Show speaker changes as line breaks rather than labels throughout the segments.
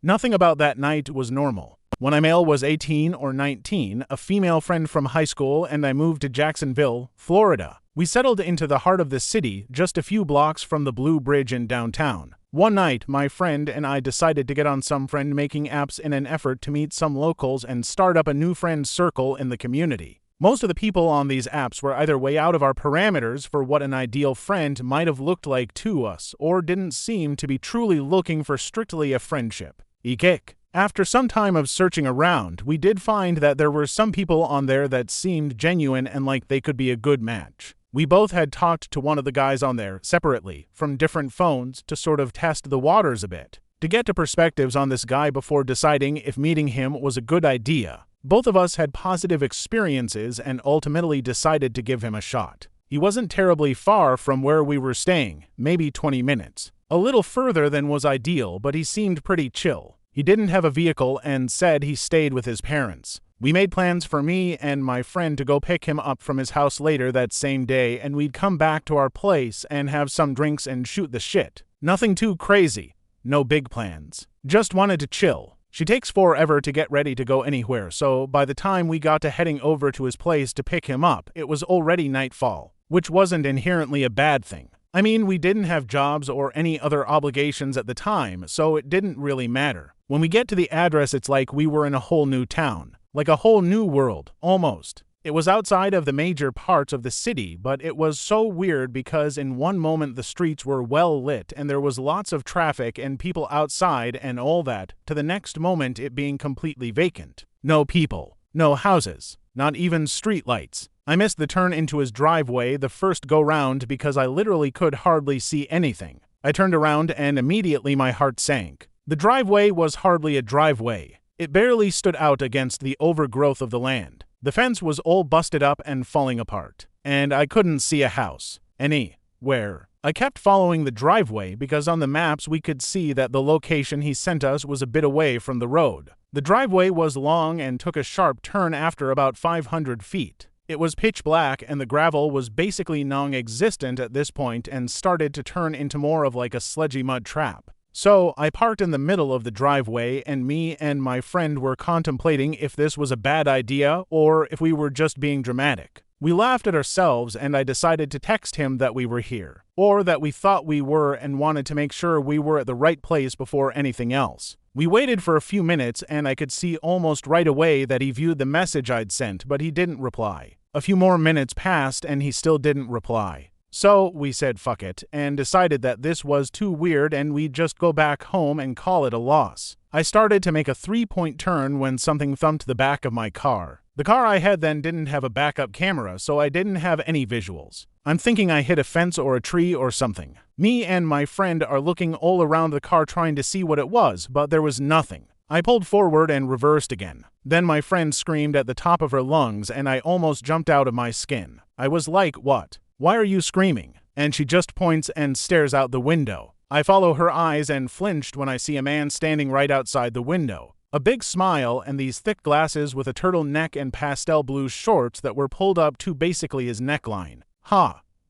Nothing about that night was normal. When Amael was 18 or 19, a female friend from high school and I moved to Jacksonville, Florida. We settled into the heart of the city, just a few blocks from the Blue Bridge in downtown. One night, my friend and I decided to get on some friend-making apps in an effort to meet some locals and start up a new friend circle in the community. Most of the people on these apps were either way out of our parameters for what an ideal friend might have looked like to us, or didn't seem to be truly looking for strictly a friendship. Eek. After some time of searching around, we did find that there were some people on there that seemed genuine and like they could be a good match. We both had talked to one of the guys on there separately, from different phones, to sort of test the waters a bit, to get to perspectives on this guy before deciding if meeting him was a good idea. Both of us had positive experiences and ultimately decided to give him a shot. He wasn't terribly far from where we were staying, maybe 20 minutes. A little further than was ideal, but he seemed pretty chill. He didn't have a vehicle and said he stayed with his parents. We made plans for me and my friend to go pick him up from his house later that same day, and we'd come back to our place and have some drinks and shoot the shit. Nothing too crazy. No big plans. Just wanted to chill. She takes forever to get ready to go anywhere, so by the time we got to heading over to his place to pick him up, it was already nightfall, which wasn't inherently a bad thing. I mean, we didn't have jobs or any other obligations at the time, so it didn't really matter. When we get to the address, it's like we were in a whole new town. Like a whole new world, almost. It was outside of the major parts of the city, but it was so weird because in one moment the streets were well lit and there was lots of traffic and people outside and all that, to the next moment it being completely vacant. No people. No houses. Not even street lights. I missed the turn into his driveway the first go-round because I literally could hardly see anything. I turned around and immediately my heart sank. The driveway was hardly a driveway. It barely stood out against the overgrowth of the land. The fence was all busted up and falling apart. And I couldn't see a house. Anywhere. I kept following the driveway because on the maps we could see that the location he sent us was a bit away from the road. The driveway was long and took a sharp turn after about 500 feet. It was pitch black and the gravel was basically non-existent at this point and started to turn into more of like a sludgy mud trap. So I parked in the middle of the driveway and me and my friend were contemplating if this was a bad idea or if we were just being dramatic. We laughed at ourselves and I decided to text him that we were here, or that we thought we were and wanted to make sure we were at the right place before anything else. We waited for a few minutes and I could see almost right away that he viewed the message I'd sent, but he didn't reply. A few more minutes passed and he still didn't reply. So we said fuck it and decided that this was too weird and we'd just go back home and call it a loss. I started to make a 3-point turn when something thumped the back of my car. The car I had then didn't have a backup camera, so I didn't have any visuals. I'm thinking I hit a fence or a tree or something. Me and my friend are looking all around the car trying to see what it was, but there was nothing. I pulled forward and reversed again. Then my friend screamed at the top of her lungs and I almost jumped out of my skin. I was like, "What? Why are you screaming?" And she just points and stares out the window. I follow her eyes and flinched when I see a man standing right outside the window. A big smile and these thick glasses with a turtleneck and pastel blue shorts that were pulled up to basically his neckline.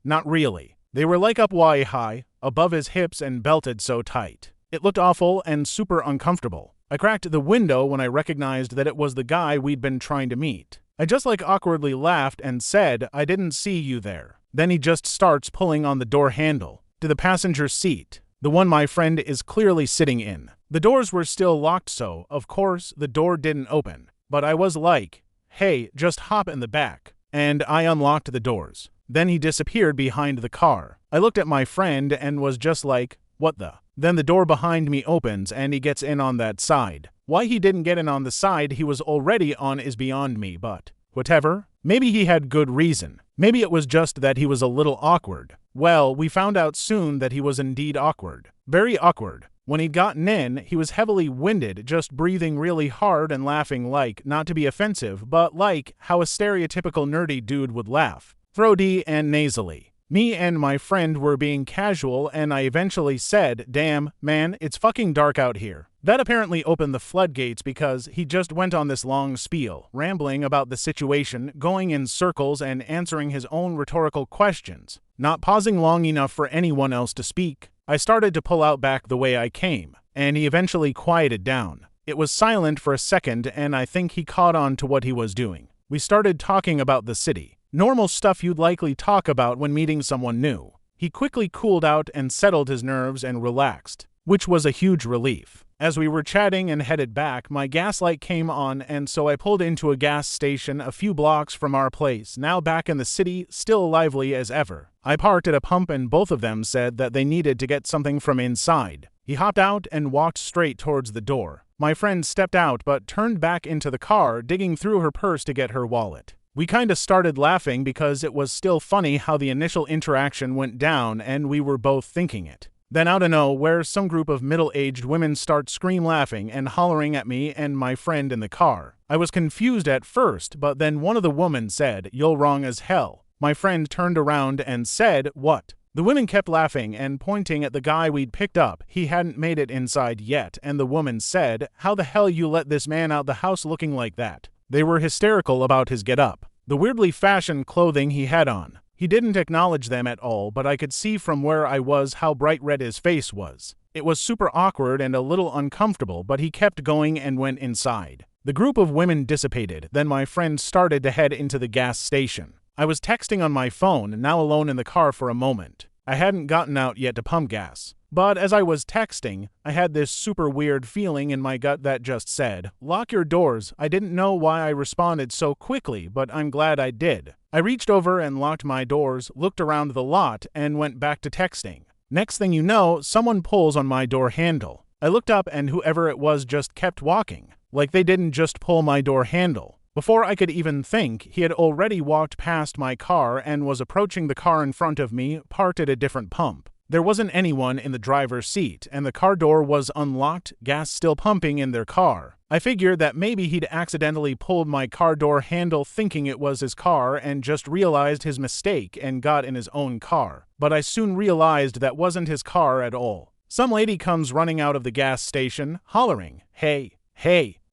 Not really. They were like up way high, above his hips and belted so tight. It looked awful and super uncomfortable. I cracked the window when I recognized that it was the guy we'd been trying to meet. I just awkwardly laughed and said, "I didn't see you there." Then he just starts pulling on the door handle to the passenger seat, the one my friend is clearly sitting in. The doors were still locked, so, of course, the door didn't open. But I was like, "Hey, just hop in the back." And I unlocked the doors. Then he disappeared behind the car. I looked at my friend and was just like, "What the?" Then the door behind me opens and he gets in on that side. Why he didn't get in on the side he was already on is beyond me, but whatever. Maybe he had good reason. Maybe it was just that he was a little awkward. Well, we found out soon that he was indeed awkward. Very awkward. When he'd gotten in, he was heavily winded, just breathing really hard and laughing like, not to be offensive, but like how a stereotypical nerdy dude would laugh. Throaty and nasally. Me and my friend were being casual and I eventually said, "Damn, man, it's fucking dark out here." That apparently opened the floodgates because he just went on this long spiel, rambling about the situation, going in circles and answering his own rhetorical questions, not pausing long enough for anyone else to speak. I started to pull out back the way I came. and he eventually quieted down. It was silent for a second, and I think he caught on to what he was doing. We started talking about the city. Normal stuff you'd likely talk about when meeting someone new. He quickly cooled out and settled his nerves and relaxed, which was a huge relief. As we were chatting and headed back, my gas light came on, and so I pulled into a gas station a few blocks from our place, now back in the city, still lively as ever. I parked at a pump and both of them said that they needed to get something from inside. He hopped out and walked straight towards the door. My friend stepped out but turned back into the car, digging through her purse to get her wallet. We kinda started laughing because it was still funny how the initial interaction went down and we were both thinking it. Then out of nowhere, some group of middle-aged women start scream laughing and hollering at me and my friend in the car. I was confused at first, but then one of the women said, "You're wrong as hell." My friend turned around and said, "What?" The women kept laughing and pointing at the guy we'd picked up. He hadn't made it inside yet, and the woman said, "How the hell you let this man out the house looking like that?" They were hysterical about his get-up, the weirdly fashioned clothing he had on. He didn't acknowledge them at all, but I could see from where I was how bright red his face was. It was super awkward and a little uncomfortable, but he kept going and went inside. The group of women dissipated, then my friend started to head into the gas station. I was texting on my phone, now alone in the car for a moment. I hadn't gotten out yet to pump gas. But as I was texting, I had this super weird feeling in my gut that just said, "Lock your doors." I didn't know why I responded so quickly, but I'm glad I did. I reached over and locked my doors, looked around the lot, and went back to texting. Next thing you know, someone pulls on my door handle. I looked up and whoever it was just kept walking, like they didn't just pull my door handle. Before I could even think, he had already walked past my car and was approaching the car in front of me, parked at a different pump. There wasn't anyone in the driver's seat, and the car door was unlocked, gas still pumping in their car. I figured that maybe he'd accidentally pulled my car door handle thinking it was his car and just realized his mistake and got in his own car. But I soon realized that wasn't his car at all. Some lady comes running out of the gas station, hollering, Hey,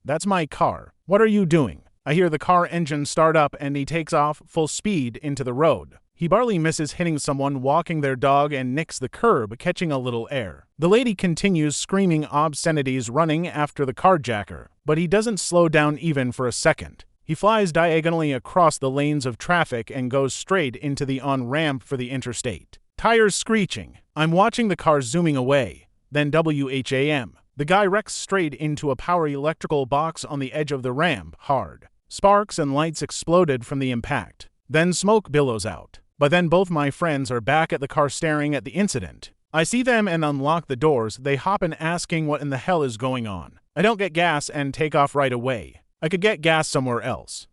that's my car. What are you doing?" I hear the car engine start up and he takes off full speed into the road. He barely misses hitting someone walking their dog and nicks the curb, catching a little air. The lady continues screaming obscenities running after the carjacker, but he doesn't slow down even for a second. He flies diagonally across the lanes of traffic and goes straight into the on-ramp for the interstate. Tires screeching. I'm watching the car zooming away. Then WHAM. The guy wrecks straight into a power electrical box on the edge of the ramp, hard. Sparks and lights exploded from the impact. Then smoke billows out. But then both my friends are back at the car staring at the incident. I see them and unlock the doors. They hop in asking what in the hell is going on. I don't get gas and take off right away. I could get gas somewhere else.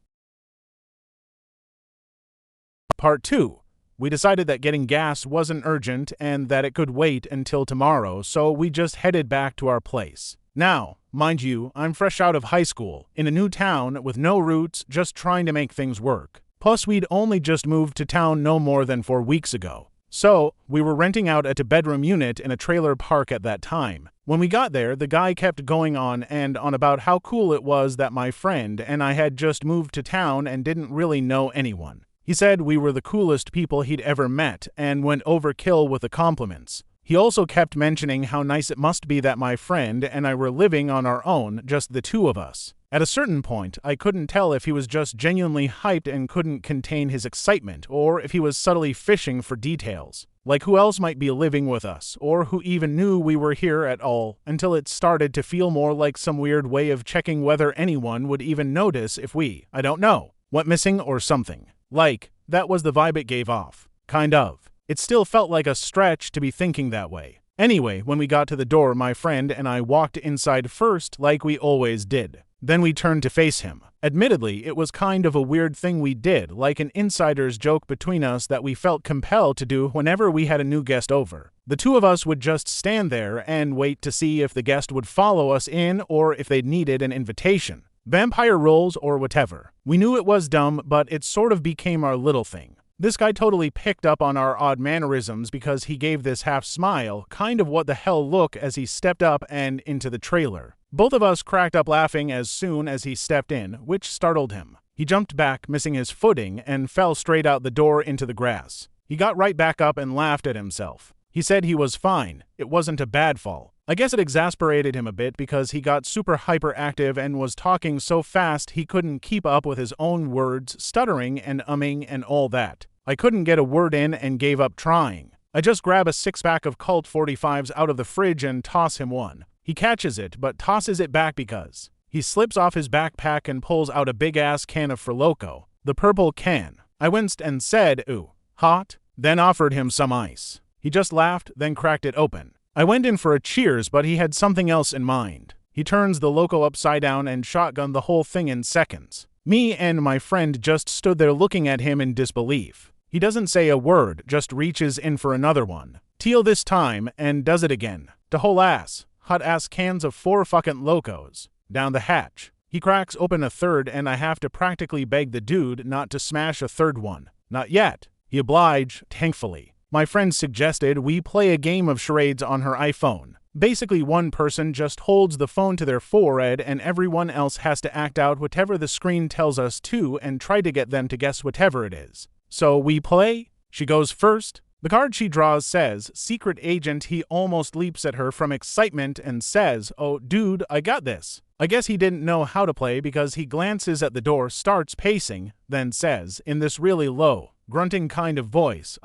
Part 2. We decided that getting gas wasn't urgent and that it could wait until tomorrow, so we just headed back to our place. Now, mind you, I'm fresh out of high school, in a new town with no roots, just trying to make things work. Plus, we'd only just moved to town no more than 4 weeks ago. So, we were renting out a two-bedroom unit in a trailer park at that time. When we got there, the guy kept going on and on about how cool it was that my friend and I had just moved to town and didn't really know anyone. He said we were the coolest people he'd ever met and went overkill with the compliments. He also kept mentioning how nice it must be that my friend and I were living on our own, just the two of us. At a certain point, I couldn't tell if he was just genuinely hyped and couldn't contain his excitement, or if he was subtly fishing for details. Like who else might be living with us, or who even knew we were here at all, until it started to feel more like some weird way of checking whether anyone would even notice if we, I don't know, went missing or something. Like, that was the vibe it gave off. Kind of. It still felt like a stretch to be thinking that way. Anyway, when we got to the door, my friend and I walked inside first like we always did. Then we turned to face him. Admittedly, it was kind of a weird thing we did, like an insider's joke between us that we felt compelled to do whenever we had a new guest over. The two of us would just stand there and wait to see if the guest would follow us in or if they needed an invitation. Vampire roles or whatever. We knew it was dumb, but it sort of became our little thing. This guy totally picked up on our odd mannerisms because he gave this half smile, kind of what the hell look as he stepped up and into the trailer. Both of us cracked up laughing as soon as he stepped in, which startled him. He jumped back, missing his footing, and fell straight out the door into the grass. He got right back up and laughed at himself. He said he was fine, it wasn't a bad fall. I guess it exasperated him a bit because he got super hyperactive and was talking so fast he couldn't keep up with his own words, stuttering and umming and all that. I couldn't get a word in and gave up trying. I just grab a 6-pack of Colt 45s out of the fridge and toss him one. He catches it, but tosses it back because he slips off his backpack and pulls out a big-ass can of Furloco, the purple can. I winced and said, "Ooh, hot?" Then offered him some ice. He just laughed, then cracked it open. I went in for a cheers, but he had something else in mind. He turns the Loco upside down and shotgunned the whole thing in seconds. Me and my friend just stood there looking at him in disbelief. He doesn't say a word, just reaches in for another one. Teal this time, and does it again. The whole ass. Hot-ass cans of 4 fucking Locos. Down the hatch. He cracks open a third and I have to practically beg the dude not to smash a third one. Not yet. He obliged, thankfully. My friend suggested we play a game of charades on her iPhone. Basically, one person just holds the phone to their forehead and everyone else has to act out whatever the screen tells us to and try to get them to guess whatever it is. So we play? She goes first. The card she draws says, Secret Agent. He almost leaps at her from excitement and says, "Oh, dude, I got this." I guess he didn't know how to play because he glances at the door, starts pacing, then says, in this really low, grunting kind of voice,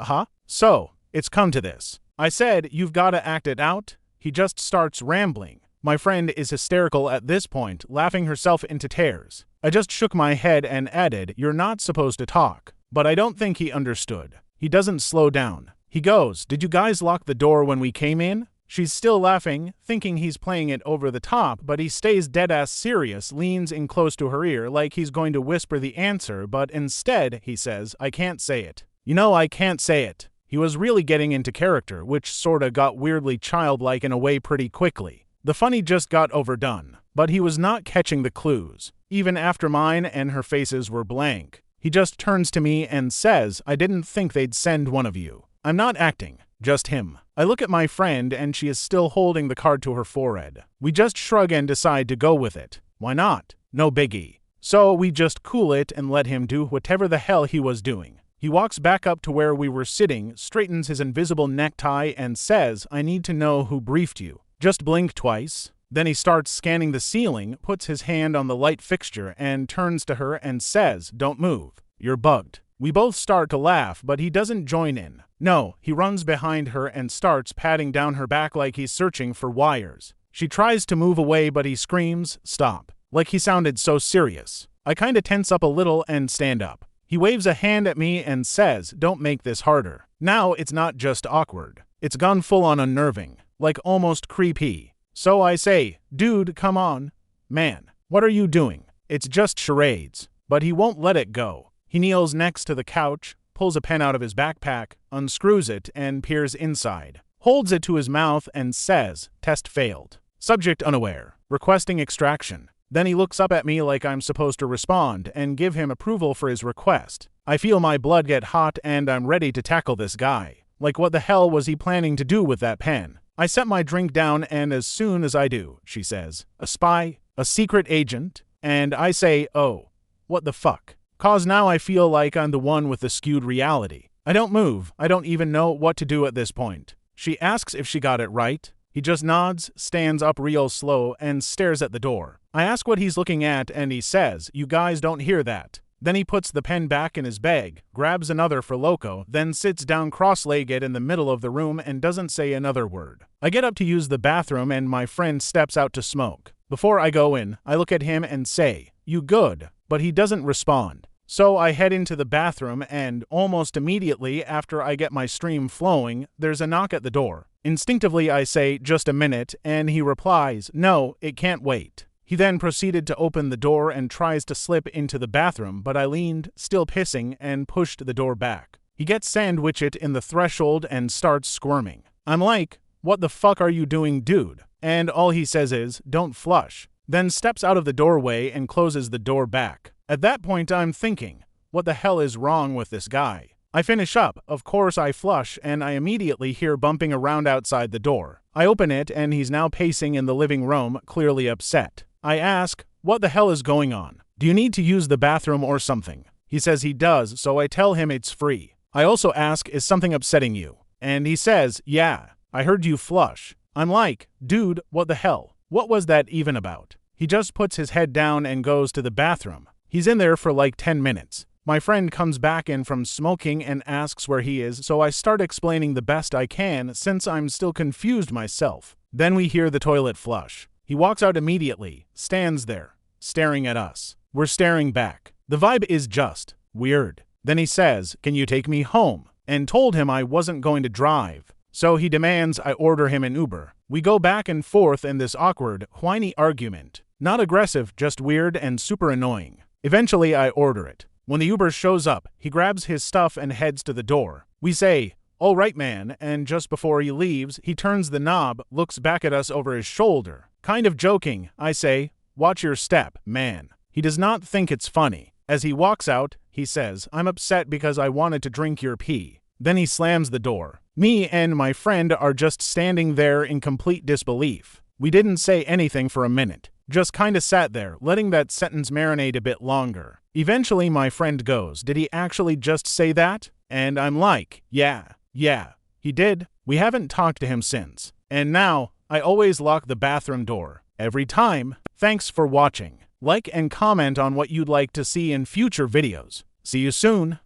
"So, it's come to this." I said, "You've gotta act it out." He just starts rambling. My friend is hysterical at this point, laughing herself into tears. I just shook my head and added, "You're not supposed to talk." But I don't think he understood. He doesn't slow down. He goes, "Did you guys lock the door when we came in?" She's still laughing, thinking he's playing it over the top, but he stays dead-ass serious, leans in close to her ear like he's going to whisper the answer, but instead, he says, "I can't say it." You know, I can't say it. He was really getting into character, which sorta got weirdly childlike in a way pretty quickly. The funny just got overdone, but he was not catching the clues. Even after mine and her faces were blank. He just turns to me and says, "I didn't think they'd send one of you." I'm not acting, just him. I look at my friend and she is still holding the card to her forehead. We just shrug and decide to go with it. Why not? No biggie. So we just cool it and let him do whatever the hell he was doing. He walks back up to where we were sitting, straightens his invisible necktie and says, "I need to know who briefed you." Just blink twice. Then he starts scanning the ceiling, puts his hand on the light fixture and turns to her and says, "Don't move. You're bugged." We both start to laugh, but he doesn't join in. No, he runs behind her and starts patting down her back like he's searching for wires. She tries to move away, but he screams, "Stop." Like he sounded so serious. I kinda tense up a little and stand up. He waves a hand at me and says, "Don't make this harder." Now it's not just awkward. It's gone full on unnerving, like almost creepy. So I say, "Dude, come on. Man, what are you doing? It's just charades." But he won't let it go. He kneels next to the couch, pulls a pen out of his backpack, unscrews it, and peers inside. Holds it to his mouth and says, "Test failed. Subject unaware. Requesting extraction." Then he looks up at me like I'm supposed to respond and give him approval for his request. I feel my blood get hot and I'm ready to tackle this guy. Like, what the hell was he planning to do with that pen? I set my drink down and as soon as I do, she says, "A spy? A secret agent?" And I say, "Oh, what the fuck?" 'Cause now I feel like I'm the one with the skewed reality. I don't move. I don't even know what to do at this point. She asks if she got it right. He just nods, stands up real slow, and stares at the door. I ask what he's looking at, and he says, "You guys don't hear that." Then he puts the pen back in his bag, grabs another Furloco, then sits down cross-legged in the middle of the room and doesn't say another word. I get up to use the bathroom and my friend steps out to smoke. Before I go in, I look at him and say, "You good?" But he doesn't respond. So I head into the bathroom and, almost immediately after I get my stream flowing, there's a knock at the door. Instinctively I say, "Just a minute," and he replies, "No, it can't wait." He then proceeded to open the door and tries to slip into the bathroom, but I leaned, still pissing, and pushed the door back. He gets sandwiched in the threshold and starts squirming. I'm like, "What the fuck are you doing, dude?" And all he says is, "Don't flush." Then steps out of the doorway and closes the door back. At that point I'm thinking, what the hell is wrong with this guy? I finish up, of course I flush, and I immediately hear bumping around outside the door. I open it and he's now pacing in the living room, clearly upset. I ask, "What the hell is going on? Do you need to use the bathroom or something?" He says he does, so I tell him it's free. I also ask, "Is something upsetting you?" And he says, yeah, I heard you flush. I'm like, dude, what the hell? What was that even about? He just puts his head down and goes to the bathroom. He's in there for like 10 minutes. My friend comes back in from smoking and asks where he is, so I start explaining the best I can since I'm still confused myself. Then we hear the toilet flush. He walks out immediately, stands there, staring at us. We're staring back. The vibe is just weird. Then he says, can you take me home? And told him I wasn't going to drive. So he demands I order him an Uber. We go back and forth in this awkward, whiny argument. Not aggressive, just weird and super annoying. Eventually I order it. When the Uber shows up, he grabs his stuff and heads to the door. We say, all right, man, and just before he leaves, he turns the knob, looks back at us over his shoulder. Kind of joking, I say, watch your step, man. He does not think it's funny. As he walks out, he says, I'm upset because I wanted to drink your pee. Then he slams the door. Me and my friend are just standing there in complete disbelief. We didn't say anything for a minute. Just kinda sat there, letting that sentence marinate a bit longer. Eventually my friend goes, did he actually just say that? And I'm like, yeah, he did. We haven't talked to him since. And now, I always lock the bathroom door. Every time. Thanks for watching. Like and comment on what you'd like to see in future videos. See you soon.